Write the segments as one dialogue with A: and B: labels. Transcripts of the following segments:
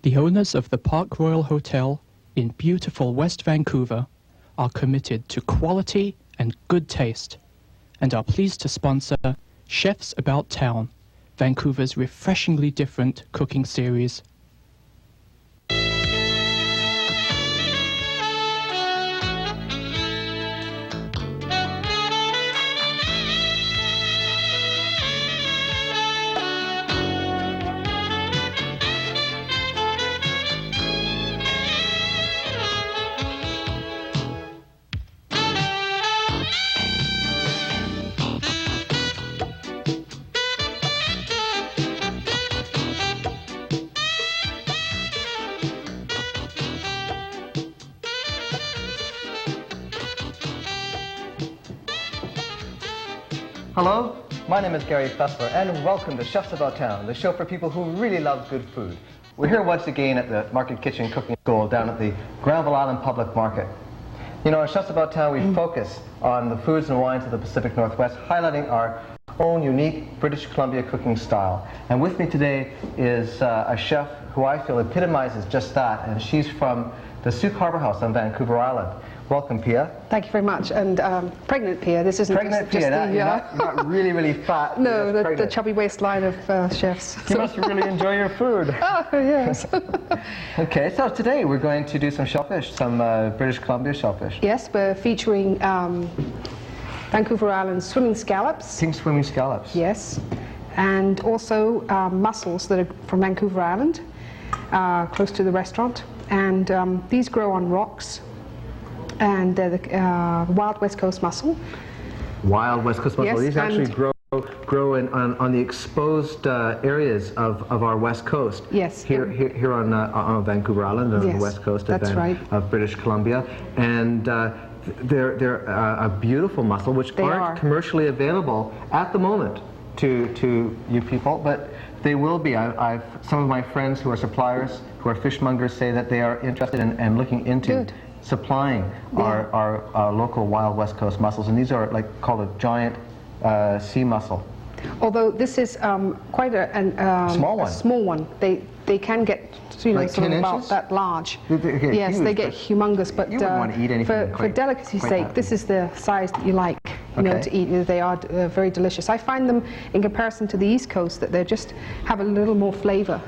A: The owners of the Park Royal Hotel in beautiful West Vancouver are committed to quality and good taste and are pleased to sponsor Chefs About Town, Vancouver's refreshingly different cooking series.
B: Hello, my name is Gary Faessler, and welcome to Chefs About Town, the show for people who really love good food. We're here once again at the Market Kitchen Cooking School down at the Granville Island Public Market. You know, at Chefs About Town, we focus on the foods and wines of the Pacific Northwest, highlighting our own unique British Columbia cooking style. And with me today is a chef who I feel epitomizes just that, and she's from the Sooke Harbour House on Vancouver Island. Welcome, Pia.
C: Thank you very much. And pregnant Pia. This isn't
B: pregnant
C: just
B: Pia.
C: the,
B: You're not really, really fat.
C: No, the chubby waistline of chefs.
B: You must really enjoy your food.
C: Oh, yes.
B: Okay, so today we're going to do some shellfish, some British Columbia shellfish.
C: Yes, we're featuring Vancouver Island swimming scallops.
B: Pink swimming scallops.
C: Yes. And also mussels that are from Vancouver Island, close to the restaurant. And these grow on rocks. And they're the wild West Coast mussel. Wild West Coast mussel.
B: Yes, these actually grow on the exposed areas of our West Coast.
C: Yes.
B: Here on Vancouver Island, on the West Coast of British Columbia. And they're a beautiful mussel, which aren't commercially available at the moment to you people, but they will be. Some of my friends who are suppliers, who are fishmongers, say that they are interested in looking into supplying our local wild West Coast mussels, and these are called a giant sea mussel.
C: Although this is quite a small one. They can get sort of about that large. Yes, huge, they get humongous. But
B: you wouldn't want to eat anything
C: for delicacy's sake, this is the size that you like. You know, to eat. They are very delicious. I find them, in comparison to the East Coast, that they just have a little more flavor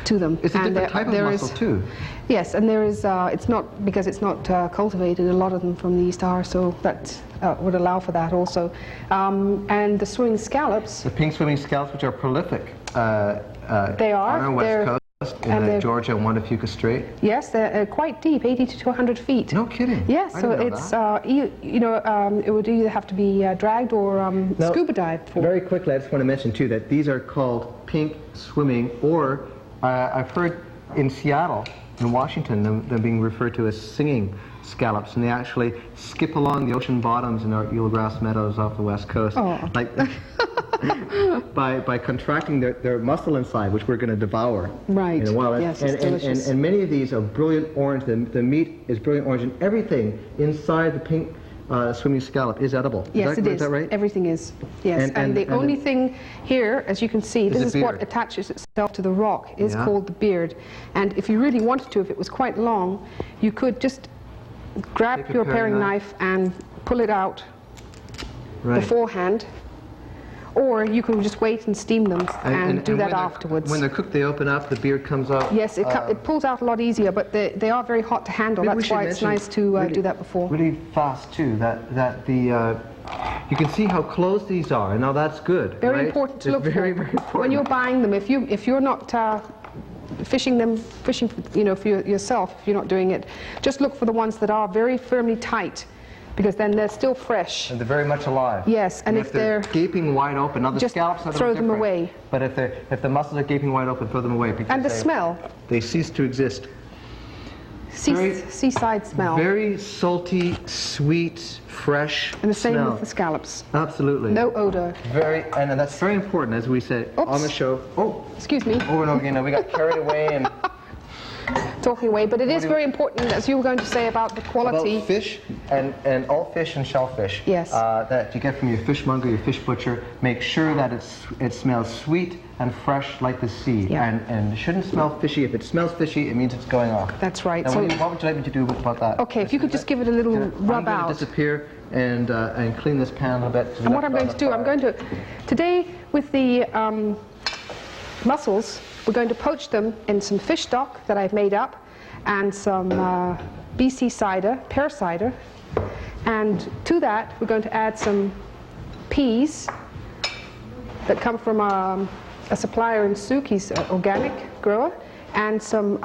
C: to them.
B: It's a different type of mussel too.
C: Yes, and there is. It's not because it's not cultivated. A lot of them from the East are, so that would allow for that also. And the swimming scallops.
B: The pink swimming scallops, which are prolific.
C: They are.
B: On our West Coast. In Georgia and Fuca Strait.
C: Yes, they're quite deep, 80 to 200 feet.
B: No kidding.
C: Yes, so it's it would either have to be dragged or scuba dived for.
B: Very quickly, I just want to mention too that these are called pink swimming, or I've heard in Seattle, in Washington, them being referred to as singing scallops, and they actually skip along the ocean bottoms in our eelgrass meadows off the West Coast.
C: Oh.
B: By contracting their muscle inside, which we're going to devour.
C: Right.
B: In a while.
C: Yes, it's delicious.
B: And many of these are brilliant orange. The meat is brilliant orange, and everything inside the pink swimming scallop is edible.
C: Yes, it is.
B: Is that right?
C: Everything is. Yes. And the only thing here, as you can see, this is what attaches itself to the rock, is called the beard. And if you really wanted to, if it was quite long, you could just grab your paring knife and pull it out beforehand. Or you can just wait and steam them and do that afterwards.
B: When they're cooked, they open up, the beard comes out.
C: Yes, it pulls out a lot easier, but they are very hot to handle. That's why it's nice to do that before.
B: Really fast too. That the you can see how close these are. Now that's good.
C: Very important to look for.
B: Very important.
C: When you're buying them, if you're not fishing for yourself, if you're not doing it, just look for the ones that are very firmly tight, because then they're still fresh.
B: And they're very much alive.
C: Yes, and if they're
B: gaping wide open, now the scallops are
C: throw them away.
B: But if the mussels are gaping wide open, throw them away.
C: And the smell.
B: They cease to exist.
C: Seaside smell.
B: Very salty, sweet, fresh
C: And the same
B: smell.
C: with the scallops.
B: Absolutely.
C: No odor.
B: And that's very important, as we said on the show. Oh,
C: excuse me.
B: Over and over again. Now we got carried away and
C: talking away, but it is very important, as you were going to say, about the quality.
B: About fish and all fish and shellfish.
C: Yes.
B: That you get from your fishmonger, your fish butcher. Make sure that it smells sweet and fresh like the sea.
C: Yeah.
B: And it shouldn't smell fishy. If it smells fishy, it means it's going off.
C: That's right.
B: Now,
C: So
B: what would you like me to do about that?
C: okay, if you could just give it a little rub out.
B: I'm going to disappear and clean this pan a little bit.
C: And what I'm going to do, today with the mussels, we're going to poach them in some fish stock that I've made up and some BC cider, pear cider. And to that, we're going to add some peas that come from a supplier in Sooke. He's an organic grower, and some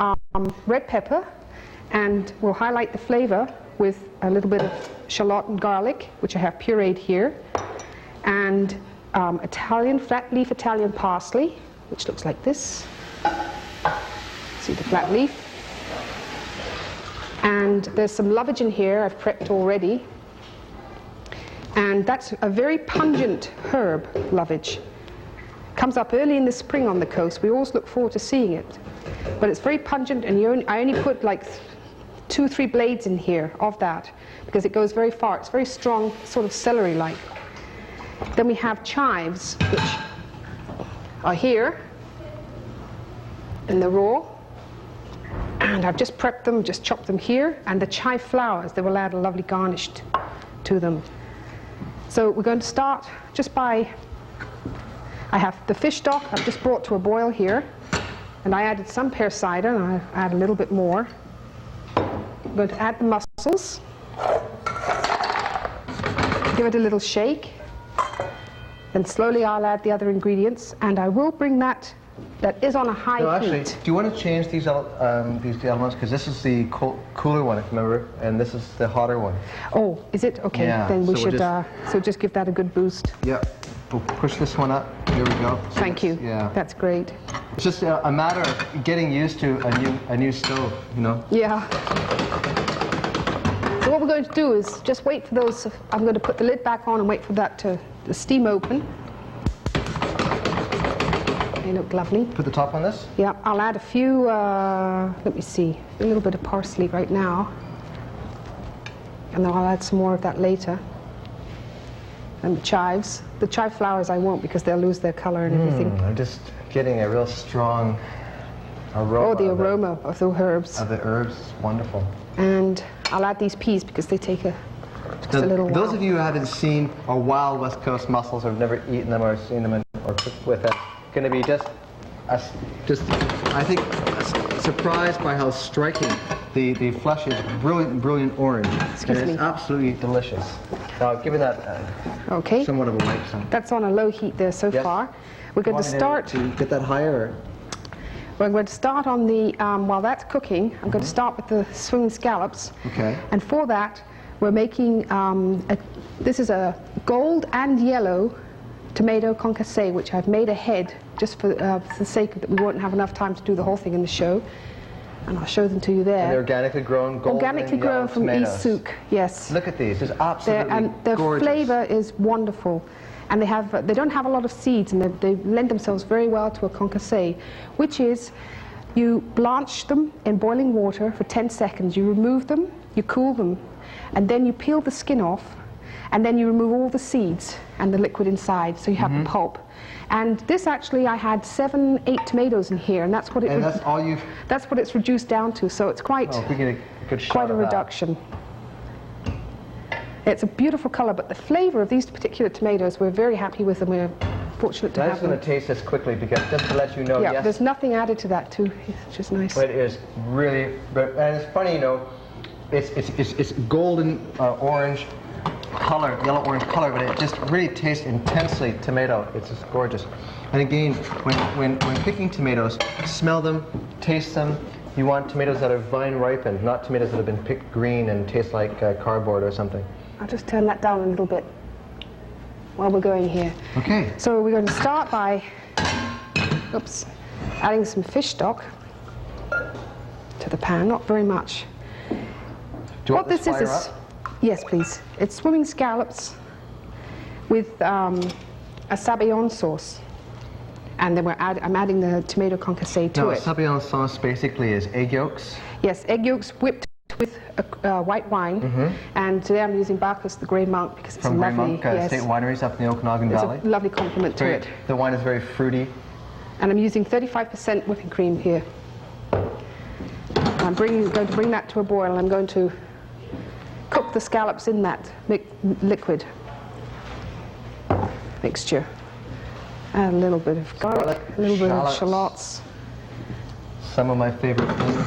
C: red pepper, and we'll highlight the flavor with a little bit of shallot and garlic, which I have pureed here, and flat leaf Italian parsley, which looks like this. See the flat leaf. And there's some lovage in here I've prepped already. And that's a very pungent herb, lovage. Comes up early in the spring on the coast. We always look forward to seeing it. But it's very pungent, and I only put like 2 or 3 blades in here of that because it goes very far. It's very strong, sort of celery-like. Then we have chives, which are here in the raw. And I've just prepped them, just chopped them here. And the chive flowers, they will add a lovely garnish to them. So we're going to start just by, I have the fish stock I've just brought to a boil here. And I added some pear cider, and I add a little bit more. I'm going to add the mussels. Give it a little shake. Then slowly I'll add the other ingredients, and I will bring that is on a high heat.
B: Actually, do you want to change these elements? Because this is the cooler one, if you remember, and this is the hotter one.
C: Oh, is it? Okay,
B: yeah,
C: then we should just give that a good boost.
B: Yeah, we'll push this one up. There we go. So
C: thank you.
B: Yeah,
C: that's great.
B: It's just a matter of getting used to a new stove, you know.
C: Yeah. So what we're going to do is just wait for those. I'm going to put the lid back on and wait for that to the steam open. They look lovely.
B: Put the top on this?
C: Yeah, I'll add a few, let me see, a little bit of parsley right now. And then I'll add some more of that later. And the chives. The chive flowers I won't, because they'll lose their color and everything.
B: I'm just getting a real strong aroma.
C: Oh, the aroma of the herbs.
B: Of the herbs, wonderful.
C: And I'll add these peas because they take just a little while.
B: Those of you who haven't seen our wild West Coast mussels or have never eaten them or seen them or cooked with them, going to be just I think surprised by how striking the flesh is. Brilliant orange.
C: Excuse me.
B: It's absolutely delicious. Now give me that somewhat of a wipe.
C: That's on a low heat there so far. We're going to start
B: to get that higher.
C: We're going to start on the while that's cooking. I'm going to start with the swimming scallops. Okay. And for that, we're making this is a gold and yellow tomato concassé, which I've made ahead just for the sake that we won't have enough time to do the whole thing in the show. And I'll show them to you there.
B: And they're organically grown, golden
C: organically grown from
B: tomatoes.
C: East Sooke, yes.
B: Look at these, it's absolutely
C: and their
B: gorgeous.
C: flavour is wonderful. And they don't have a lot of seeds, and they lend themselves very well to a concassé, which is you blanch them in boiling water for 10 seconds. You remove them, you cool them, and then you peel the skin off, and then you remove all the seeds and the liquid inside, so you have the pulp. And this actually, I had 7, 8 tomatoes in here, and that's what that's what it's reduced down to. So it's quite
B: if we get a good shot
C: quite a
B: of
C: reduction. It's a beautiful colour, but the flavour of these particular tomatoes, we're very happy with them. We're fortunate to have them.
B: I'm just going to tace this quickly because just to let you know.
C: Yeah, there's nothing added to that too, which is nice.
B: It is really, and it's funny, you know, it's golden orange color, yellow orange color, but it just really tastes intensely tomato. It's just gorgeous. And again, when picking tomatoes, smell them, taste them. You want tomatoes that are vine ripened, not tomatoes that have been picked green and taste like cardboard or something.
C: I'll just turn that down a little bit while we're going here.
B: Okay.
C: So we're going to start by, adding some fish stock to the pan, not very much.
B: Do you want this fire up?
C: Yes, please. It's swimming scallops with a sabayon sauce. And then I'm adding the tomato concassé to it.
B: Sabayon sauce basically is egg yolks?
C: Yes, egg yolks whipped with white wine. And today I'm using Bacchus, the Grey Monk, because it's
B: from
C: lovely.
B: Grey Monk Estate Wineries up in the Okanagan Valley.
C: It's a lovely compliment to it.
B: The wine is very fruity.
C: And I'm using 35% whipping cream here. I'm going to bring that to a boil. I'm going to cook the scallops in that liquid mixture. Add a little bit of garlic, a little bit of shallots.
B: Some of my favorite things.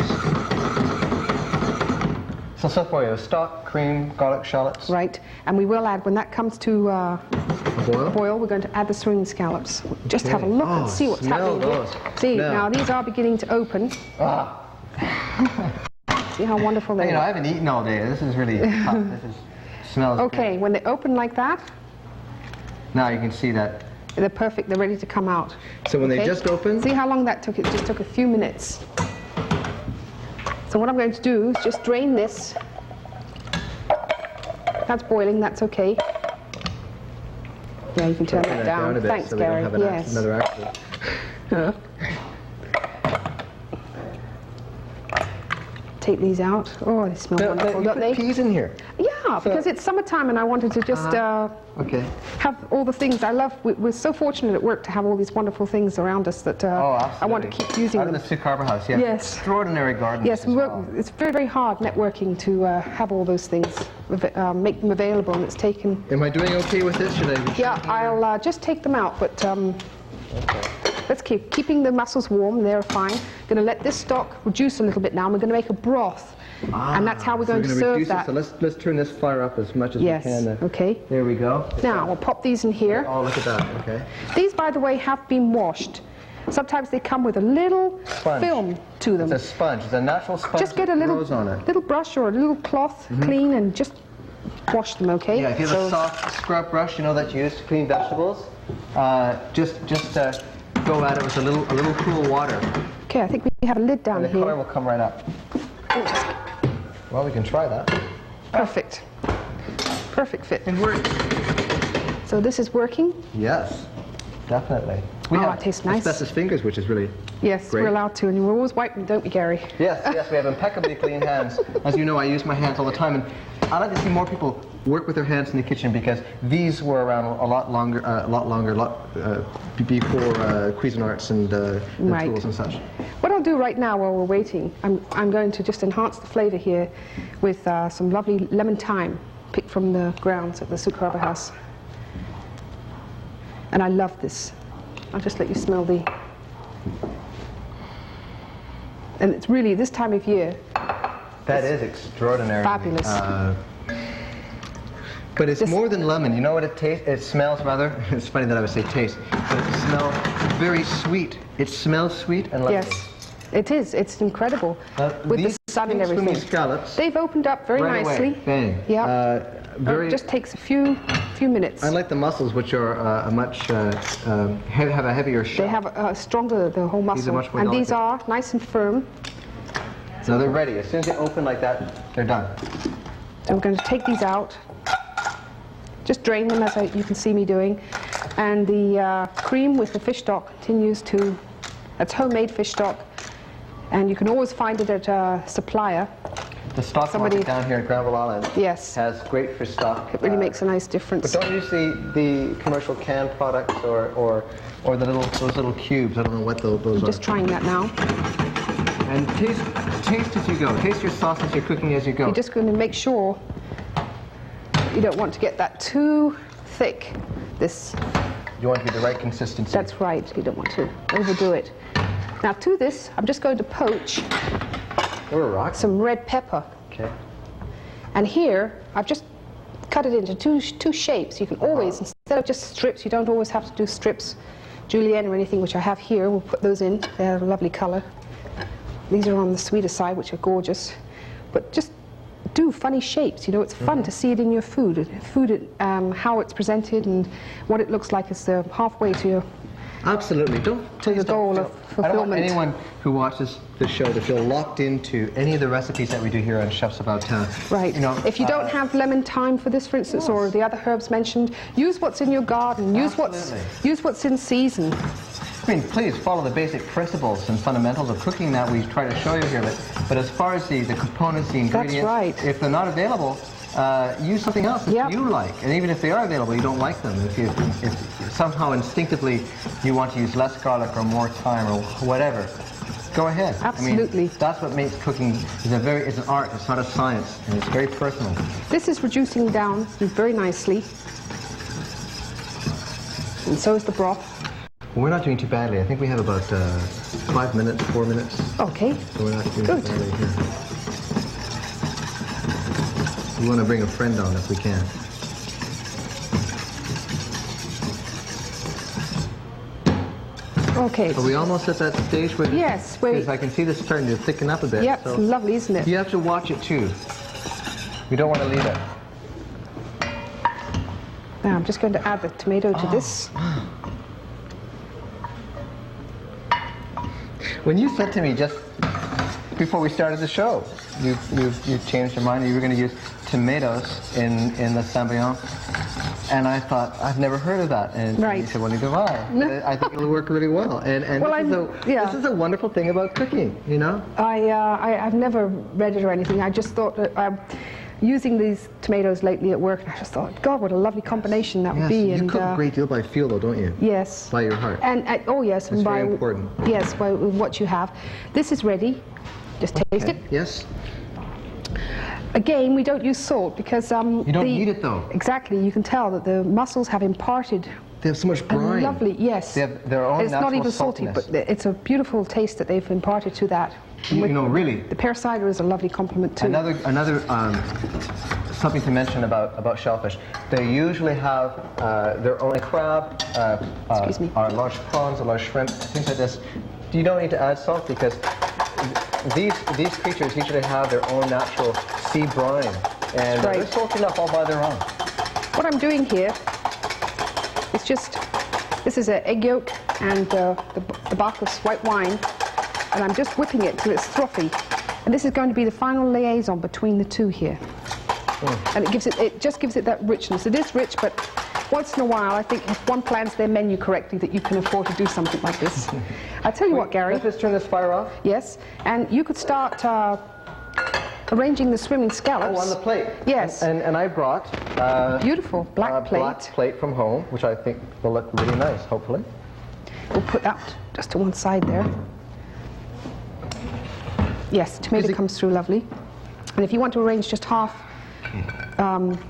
B: So for you, stock, cream, garlic, shallots.
C: Right, and we will add, when that comes to boil, we're going to add the swing scallops. Just have a look and see what's happening here. See, now these are beginning to open. See how wonderful they are.
B: I haven't eaten all day. This is really hot. Smells
C: okay,
B: good.
C: when they open like that,
B: now you can see that
C: they're perfect. They're ready to come out.
B: So when they just open,
C: see how long that took? It just took a few minutes. So what I'm going to do is just drain this. That's boiling. That's okay. Yeah, you can turn that down.
B: A bit
C: Thanks,
B: so
C: Gary.
B: We don't have another accident.
C: Take these out. Oh, they smell wonderful, don't they?
B: You put peas in here.
C: Yeah, because it's summertime and I wanted to just have all the things I love. We're so fortunate at work to have all these wonderful things around us that I want to keep using them.
B: Out of the Sooke Harbour House, yeah.
C: Yes.
B: Extraordinary gardens.
C: Yes, it's very, very hard networking to have all those things, make them available, and it's taken...
B: Am I doing okay with this? Should I?
C: Yeah, I'll just take them out, but let's keeping the mussels warm. They're fine. Going to let this stock reduce a little bit now. And we're going to make a broth, and that's how we're going to serve that.
B: So let's turn this fire up as much as we can.
C: Okay.
B: There we go.
C: Now we'll pop these in here.
B: Oh, look at that. Okay.
C: These, by the way, have been washed. Sometimes they come with a little film to them.
B: It's a sponge. It's a natural sponge.
C: Just get a little brush or a little cloth, clean, and just wash them. Okay.
B: Yeah. If you have a soft scrub brush, that you use to clean vegetables, just go at it with a little cool water.
C: Okay, I think we have a lid down here.
B: And the color will come right up. Well, we can try that.
C: Perfect. Perfect fit.
B: It works.
C: So this is working?
B: Yes, definitely.
C: It tastes nice.
B: Asbestos fingers, which is really great.
C: We're allowed to, and we always wipe them, don't we, Gary?
B: Yes, we have impeccably clean hands. As you know, I use my hands all the time, and I like to see more people work with their hands in the kitchen because these were around a lot longer before Cuisinarts and tools and such.
C: What I'll do right now while we're waiting, I'm going to just enhance the flavour here with some lovely lemon thyme picked from the grounds at the Sooke Harbour House. And I love this. I'll just let you smell the... And it's really, this time of year...
B: That is extraordinary.
C: Fabulous.
B: But it's more than lemon. You know what it tastes? It smells rather. It's funny that I would say taste, but it smells very sweet. It smells sweet and lemony.
C: Yes, it is. It's incredible with the sun and everything.
B: Scallops.
C: They've opened up very nicely.
B: Bang.
C: Yeah. It just takes a few minutes.
B: Unlike the mussels, which are have a heavier shell.
C: They have stronger, the whole mussel.
B: These are much more
C: and
B: delicate.
C: these are nice and firm.
B: So they're ready. As soon as they open like that, they're done.
C: So we're going to take these out. Just drain them, as you can see me doing. And the cream with the fish stock continues to... It's homemade fish stock. And you can always find it at a supplier.
B: The stock market down here at Granville Island has great fish stock.
C: It really makes a nice difference.
B: But don't use the commercial canned products or those little cubes. I don't know what those are.
C: I'm just trying that now.
B: And taste as you go. Taste your sauce as you're cooking as you go.
C: You're just going to make sure you don't want to get that too thick.
B: You want to get the right consistency.
C: That's right. You don't want to overdo it. Now to this, I'm just going to poach some red pepper.
B: Okay.
C: And here, I've just cut it into two shapes. You can always, instead of just strips, you don't always have to do strips, julienne or anything, which I have here. We'll put those in. They have a lovely color. These are on the sweeter side, which are gorgeous. But just do funny shapes. It's fun to see it in your food. How it's presented and what it looks like is halfway to your...
B: Absolutely.
C: To the goal of fulfillment.
B: I don't want anyone who watches the show to feel locked into any of the recipes that we do here on Chefs About Town.
C: Right. If you don't have lemon thyme for this, for instance, or the other herbs mentioned, use what's in your garden. Use what's in season.
B: I mean, please follow the basic principles and fundamentals of cooking that we try to show you here. But as far as the components, the ingredients,
C: that's right.
B: If they're not available, use something else that you like. And even if they are available, you don't like them. If somehow instinctively you want to use less garlic or more thyme or whatever, go ahead.
C: Absolutely.
B: I mean, that's what makes cooking it's an art. It's not a science, and it's very personal.
C: This is reducing down very nicely, and so is the broth.
B: Well, we're not doing too badly. I think we have about 5 minutes, 4 minutes.
C: Okay.
B: So we're not doing too badly here. We want to bring a friend on if we can.
C: Okay.
B: Are we almost at that stage where?
C: Yes.
B: Because I can see this starting to thicken up a bit.
C: Yep,
B: so
C: it's lovely, isn't it?
B: you have to watch it too. We don't want to leave it.
C: Now I'm just going to add the tomato to this.
B: When you said to me just before we started the show, you changed your mind. You were going to use tomatoes in the Saint-Brillant, and I thought, I've never heard of that. And you said, well, neither have I. I think it'll work really well. And well, this is a wonderful thing about cooking, you know?
C: I've never read it or anything. I just thought that using these tomatoes lately at work, and I just thought, God, what a lovely combination that would be.
B: You cook a great deal by feel, though, don't you?
C: Yes.
B: By your heart.
C: And oh yes,
B: that's
C: and by
B: very important.
C: Yes, by what you have. This is ready. Just taste it.
B: Yes.
C: Again, we don't use salt because
B: you don't need it though.
C: Exactly. You can tell that the mussels have imparted.
B: They have so much brine.
C: Lovely. Yes.
B: They have their own natural
C: It's not even
B: saltiness.
C: salty, but it's a beautiful taste that they've imparted to that.
B: You know, really.
C: The pear cider is a lovely compliment too.
B: Another something to mention about shellfish. They usually have their own crab, or large prawns, or large shrimp, things like this. You don't need to add salt because these creatures usually have their own natural sea brine, and they're salty enough all by their own.
C: What I'm doing here is this is an egg yolk and the Bacchus white wine, and I'm just whipping it till it's frothy. And this is going to be the final liaison between the two here. And it just gives it that richness. It is rich, but once in a while, I think if one plans their menu correctly, that you can afford to do something like this. I'll tell you what, Gary.
B: Let's just turn this fire off.
C: Yes, and you could start arranging the swimming scallops.
B: Oh, on the plate.
C: Yes.
B: And I brought
C: beautiful black plate.
B: Black plate from home, which I think will look really nice. Hopefully.
C: We'll put that just to one side there. Yes, tomato comes through lovely. And if you want to arrange just half,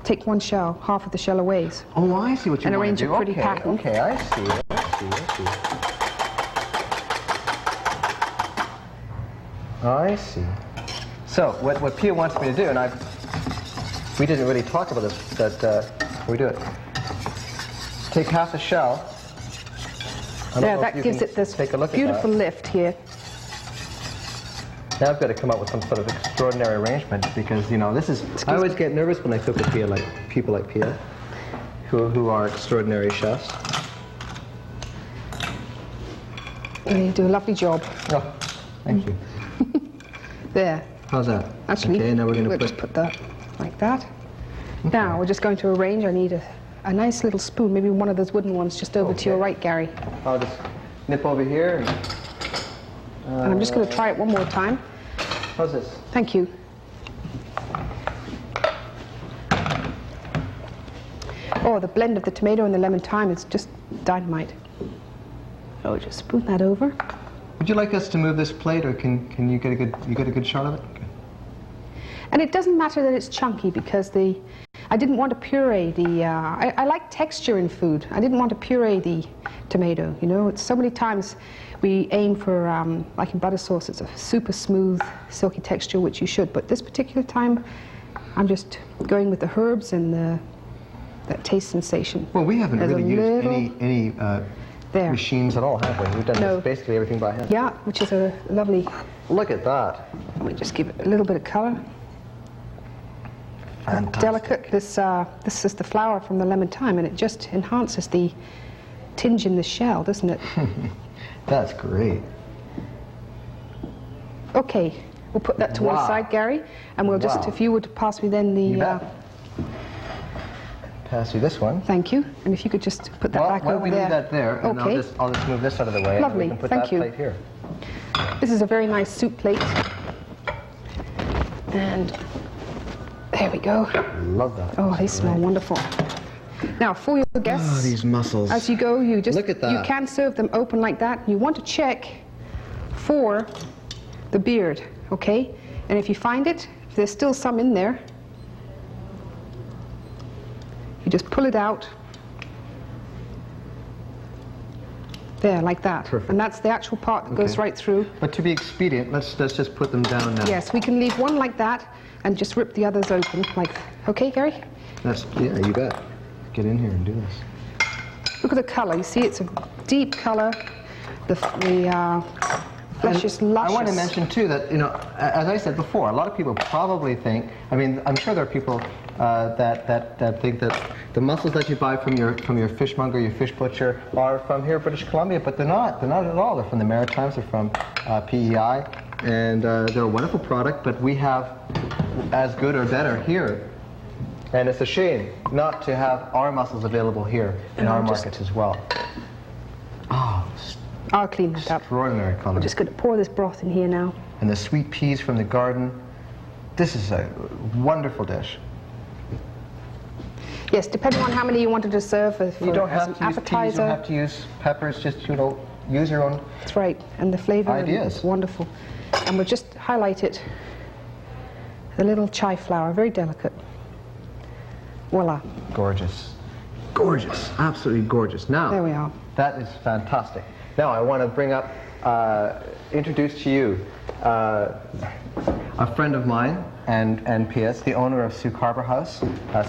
C: take one shell, half of the shell away.
B: Oh, I see what you want to do.
C: And arrange a pretty pattern.
B: Okay, I see. I see. So, what Pia wants me to do, and we didn't really talk about this, but we do it. Take half a shell.
C: There, that gives it this beautiful lift here.
B: Now I've got to come up with some sort of extraordinary arrangement because, you know, I always get nervous when I cook with people like Pia, who are extraordinary chefs.
C: And you do a lovely job.
B: Oh, thank you.
C: There.
B: How's that?
C: Actually,
B: okay, now we'll
C: just put that like that. Okay. Now we're just going to arrange. I need a nice little spoon, maybe one of those wooden ones just over to your right, Gary.
B: I'll just nip over here.
C: And I'm just going to try it one more time.
B: How's this?
C: Thank you. Oh, the blend of the tomato and the lemon thyme is just dynamite. Oh, just spoon that over.
B: Would you like us to move this plate, or can you get a good shot of it? Okay.
C: And it doesn't matter that it's chunky because I didn't want to puree I like texture in food. I didn't want to puree the tomato. You know, it's so many times we aim for like in butter sauce, it's a super smooth, silky texture, which you should. But this particular time, I'm just going with the herbs and that taste sensation.
B: Well, we haven't really used any machines at all, have we? We've done basically everything by hand.
C: Yeah, which is a lovely...
B: Look at that.
C: Let me just give it a little bit of color.
B: Fantastic.
C: Delicate. This is the flour from the lemon thyme, and it just enhances the tinge in the shell, doesn't it?
B: That's great.
C: Okay, we'll put that to one side, Gary, and we'll just, if you would pass me then the
B: pass you this one.
C: Thank you. And if you could just put that back over there.
B: Why don't we leave that there, and
C: okay.
B: I'll just move this out of the way.
C: Lovely,
B: and we can put
C: thank
B: that
C: you.
B: plate here.
C: This is a very nice soup plate. And there we go.
B: Love that.
C: Oh, they smell wonderful. Now, for your guests,
B: oh, these mussels.
C: As you go, you just
B: look at that.
C: You can serve them open like that. You want to check for the beard, okay? And if you find it, if there's still some in there, you just pull it out. There, like that.
B: Perfect.
C: And that's the actual part that goes right through.
B: But to be expedient, let's just put them down now.
C: Yes, we can leave one like that and just rip the others open. Like, okay, Gary?
B: Yeah, you bet. Get in here and do this.
C: Look at the color. You see, it's a deep color. The flesh is luscious.
B: I want to mention too that, you know, as I said before, a lot of people probably think. I mean, I'm sure there are people that think that the mussels that you buy from your fishmonger, your fish butcher, are from here, British Columbia, but they're not. They're not at all. They're from the Maritimes. They're from PEI, and they're a wonderful product. But we have as good or better here. And it's a shame not to have our mussels available here in our markets as well. Oh,
C: I'll clean that up.
B: Extraordinary color.
C: I'm just going to pour this broth in here now.
B: And the sweet peas from the garden. This is a wonderful dish.
C: Yes, depending on how many you wanted to serve for
B: You don't have
C: as an
B: to use
C: appetizer.
B: peas, you don't have to use peppers, just, you know, use your own.
C: That's right, and the flavor
B: ideas.
C: is wonderful. And we'll just highlight it. The little chai flower, very delicate. Voila.
B: Gorgeous. Gorgeous. Absolutely gorgeous. Now,
C: there we are.
B: That is fantastic. Now I want to bring up, introduce to you a friend of mine and Pia's, the owner of Sooke Harbour House,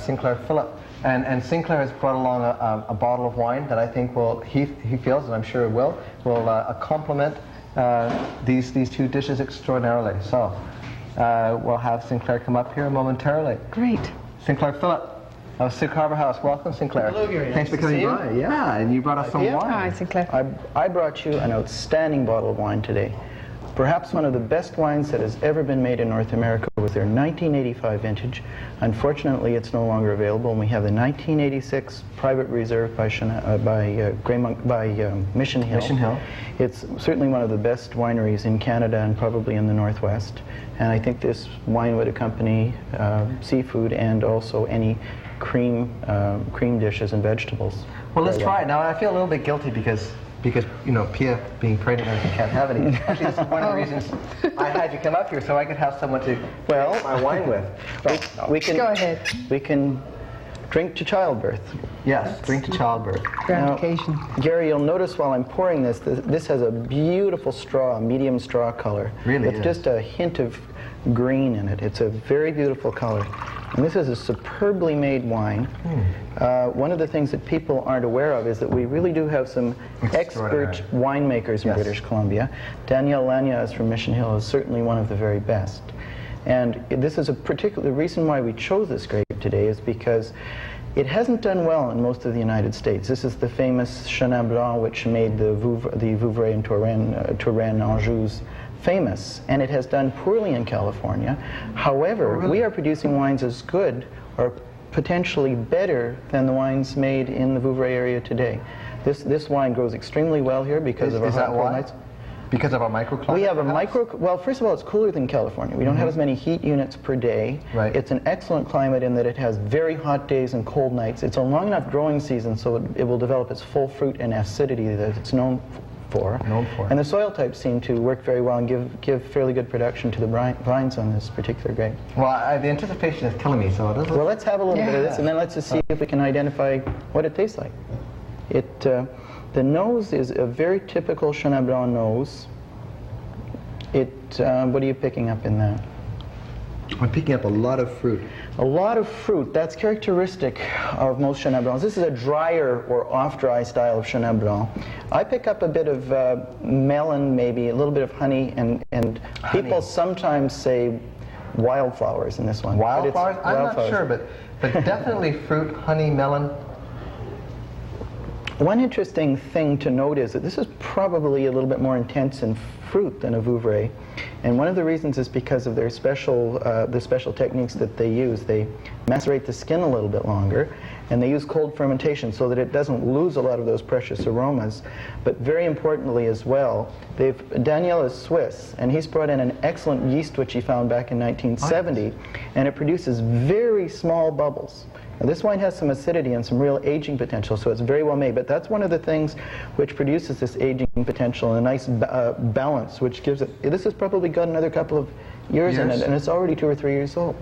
B: Sinclair Phillip. And Sinclair has brought along a bottle of wine that I think he feels, and I'm sure it will complement these two dishes extraordinarily. So we'll have Sinclair come up here momentarily.
C: Great.
B: Sinclair Phillip of Sooke Harbour House. Welcome, Sinclair.
D: Hello, Gary.
B: Thanks for coming by. Yeah, and you brought us some wine.
C: Hi, Sinclair.
D: I brought you an outstanding bottle of wine today. Perhaps one of the best wines that has ever been made in North America with their 1985 vintage. Unfortunately, it's no longer available, and we have the 1986 Private Reserve by Mission Hill.
B: Mission Hill.
D: It's certainly one of the best wineries in Canada and probably in the Northwest. And I think this wine would accompany seafood and also any cream dishes and vegetables.
B: Well, let's try it. Now, I feel a little bit guilty because you know, Pia being pregnant and can't have any. Actually, this is one of the reasons I had you come up here, so I could have someone to make my wine with.
D: We can
C: go ahead.
D: We can drink to childbirth.
B: Yes, drink to childbirth.
C: Grand occasion.
D: Gary, you'll notice while I'm pouring this, this has a beautiful straw, a medium straw color.
B: Really,
D: with just a hint of green in it. It's a very beautiful color. And this is a superbly made wine. One of the things that people aren't aware of is that we really do have some expert winemakers in British Columbia. Danielle Lanyas from Mission Hill is certainly one of the very best. And this is the reason why we chose this grape today is because it hasn't done well in most of the United States. This is the famous Chenin Blanc, which made the Vouvray and Touraine Anjous famous, and it has done poorly in California. However, we are producing wines as good or potentially better than the wines made in the Vouvray area today. This wine grows extremely well here because of our hot climates.
B: Because of our microclimate?
D: We have well, first of all, it's cooler than California. We don't have as many heat units per day.
B: Right.
D: It's an excellent climate in that it has very hot days and cold nights. It's a long enough growing season so it will develop its full fruit and acidity that it's known for. And the soil types seem to work very well and give fairly good production to the vines on this particular grape.
B: Well, the anticipation is killing me, so
D: well, let's have a little bit of this, and then let's just see if we can identify what it tastes like. The nose is a very typical Chenin Blanc nose. What are you picking up in that?
B: I'm picking up a lot of fruit.
D: A lot of fruit. That's characteristic of most Chenin Blancs. This is a drier or off-dry style of Chenin Blanc. I pick up a bit of melon, maybe a little bit of honey, and people sometimes say wildflowers in this one.
B: Wildflowers? I'm not sure, but definitely fruit, honey, melon.
D: One interesting thing to note is that this is probably a little bit more intense in fruit than a Vouvray, and one of the reasons is because of their the special techniques that they use. They macerate the skin a little bit longer, And they use cold fermentation so that it doesn't lose a lot of those precious aromas. But very importantly as well, Daniel is Swiss, and he's brought in an excellent yeast which he found back in 1970, and it produces very small bubbles. Now, this wine has some acidity and some real aging potential, so it's very well made. But that's one of the things which produces this aging potential and a nice balance, which gives it. This has probably got another couple of years in it, and it's already 2 or 3 years old.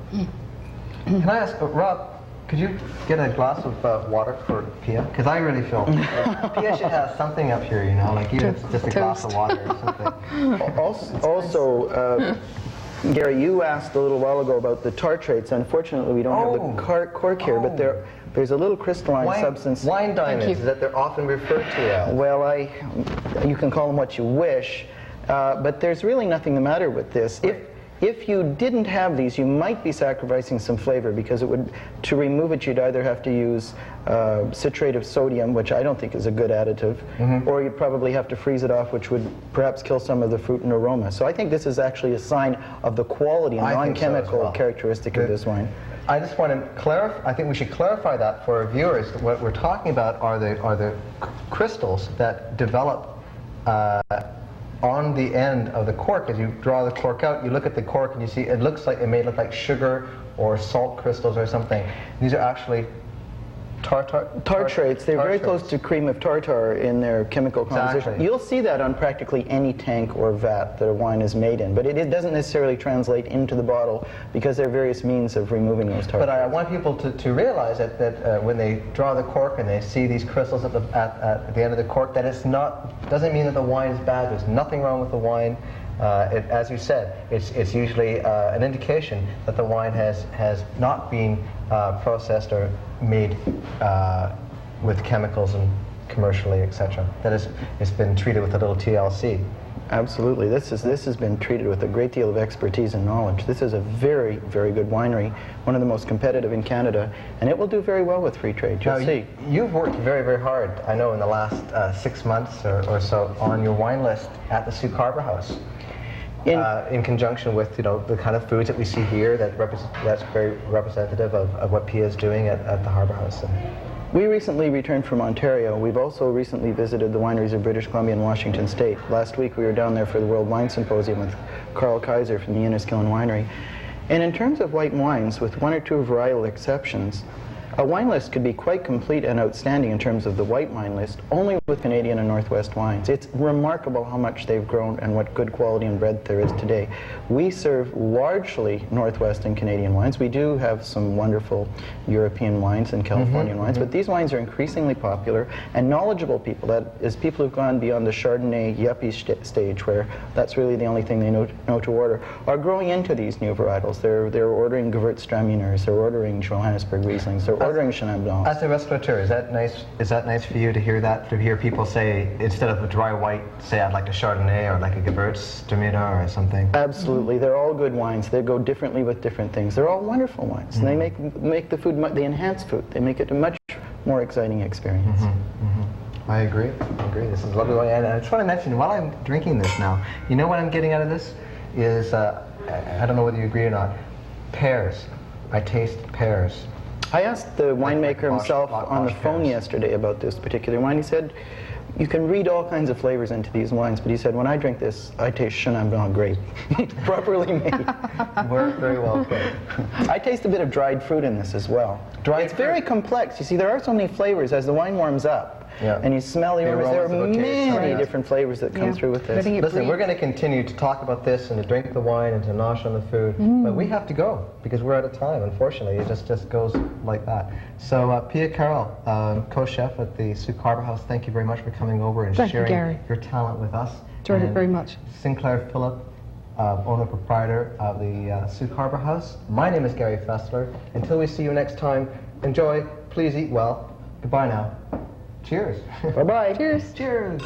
B: Can I ask, Rob, could you get a glass of water for Pia? Because I really feel Pia should have something up here, you know, like even if it's just a glass of water or something.
D: Also, Gary, you asked a little while ago about the tartrates. Unfortunately, we don't have the cork here, but there's a little crystalline substance.
B: Wine diamonds, that they're often referred to as.
D: Well, you can call them what you wish, but there's really nothing the matter with this.
B: Right.
D: If you didn't have these, you might be sacrificing some flavor, because to remove it, you'd either have to use citrate of sodium, which I don't think is a good additive, or you'd probably have to freeze it off, which would perhaps kill some of the fruit and aroma. So I think this is actually a sign of the quality and non-chemical characteristic of this wine.
B: I just want to clarify, I think we should clarify that for our viewers. What we're talking about are the crystals that develop on the end of the cork. As you draw the cork out, you look at the cork and you see it may look like sugar or salt crystals or something. These are actually
D: tartrates. They're very close to cream of tartar in their chemical composition.
B: Exactly.
D: You'll see that on practically any tank or vat that a wine is made in, but it doesn't necessarily translate into the bottle because there are various means of removing those tartrates. But
B: I want people to realize that when they draw the cork and they see these crystals at the end of the cork, that doesn't mean that the wine is bad. There's nothing wrong with the wine. As you said, it's usually an indication that the wine has not been processed or made with chemicals and commercially, etc. That it's been treated with a little TLC.
D: Absolutely. This has been treated with a great deal of expertise and knowledge. This is a very, very good winery, one of the most competitive in Canada, and it will do very well with free trade. You'll see.
B: You've worked very, very hard, I know, in the last 6 months or so on your wine list at the Sooke Harbour House. In conjunction with the kind of foods that we see here, that's very representative of what Pia is doing at the Harbour House.
D: We recently returned from Ontario. We've also recently visited the wineries of British Columbia and Washington State. Last week we were down there for the World Wine Symposium with Carl Kaiser from the Enniskillen Winery. And in terms of white wines, with 1 or 2 varietal exceptions, a wine list could be quite complete and outstanding in terms of the white wine list, only with Canadian and Northwest wines. It's remarkable how much they've grown and what good quality and breadth there is today. We serve largely Northwest and Canadian wines. We do have some wonderful European wines and Californian wines, but these wines are increasingly popular, and knowledgeable people, that is people who've gone beyond the Chardonnay yuppie stage, where that's really the only thing they know to order, are growing into these new varietals. They're ordering Gewürztraminers, they're ordering Johannesburg Rieslings, they're ordering Chenin Blanc.
B: As a restaurateur, is that nice? Is that nice for you to hear that? To hear people say, instead of a dry white, say I'd like a Chardonnay or like a Gewürztraminer or something?
D: Absolutely, they're all good wines. They go differently with different things. They're all wonderful wines. And they make the food, they enhance food. They make it a much more exciting experience.
B: I agree. This is lovely wine. And I just want to mention, while I'm drinking this now, you know what I'm getting out of this is, I don't know whether you agree or not, pears. I taste pears.
D: I asked the winemaker himself on the phone yesterday about this particular wine. He said, you can read all kinds of flavors into these wines, but he said, when I drink this, I taste Chenin Blanc grape. Properly made.
B: Very well put.
D: I taste a bit of dried fruit in this as well. It's very complex. You see, there are so many flavors as the wine warms up. And you smell the aromas. There are many different flavors that come through with this.
B: Listen, we're going to continue to talk about this and to drink the wine and to nosh on the food, but we have to go because we're out of time, unfortunately. It just goes like that. So Pia Carroll, co-chef at the Sooke Harbour House, thank you very much for coming over and sharing your talent with us.
C: Enjoyed it very much.
B: Sinclair Phillip, owner-proprietor of the Sooke Harbour House. My name is Gary Faessler. Until we see you next time, enjoy, please eat well. Goodbye now. Cheers.
D: Bye-bye.
C: Cheers.
B: Cheers.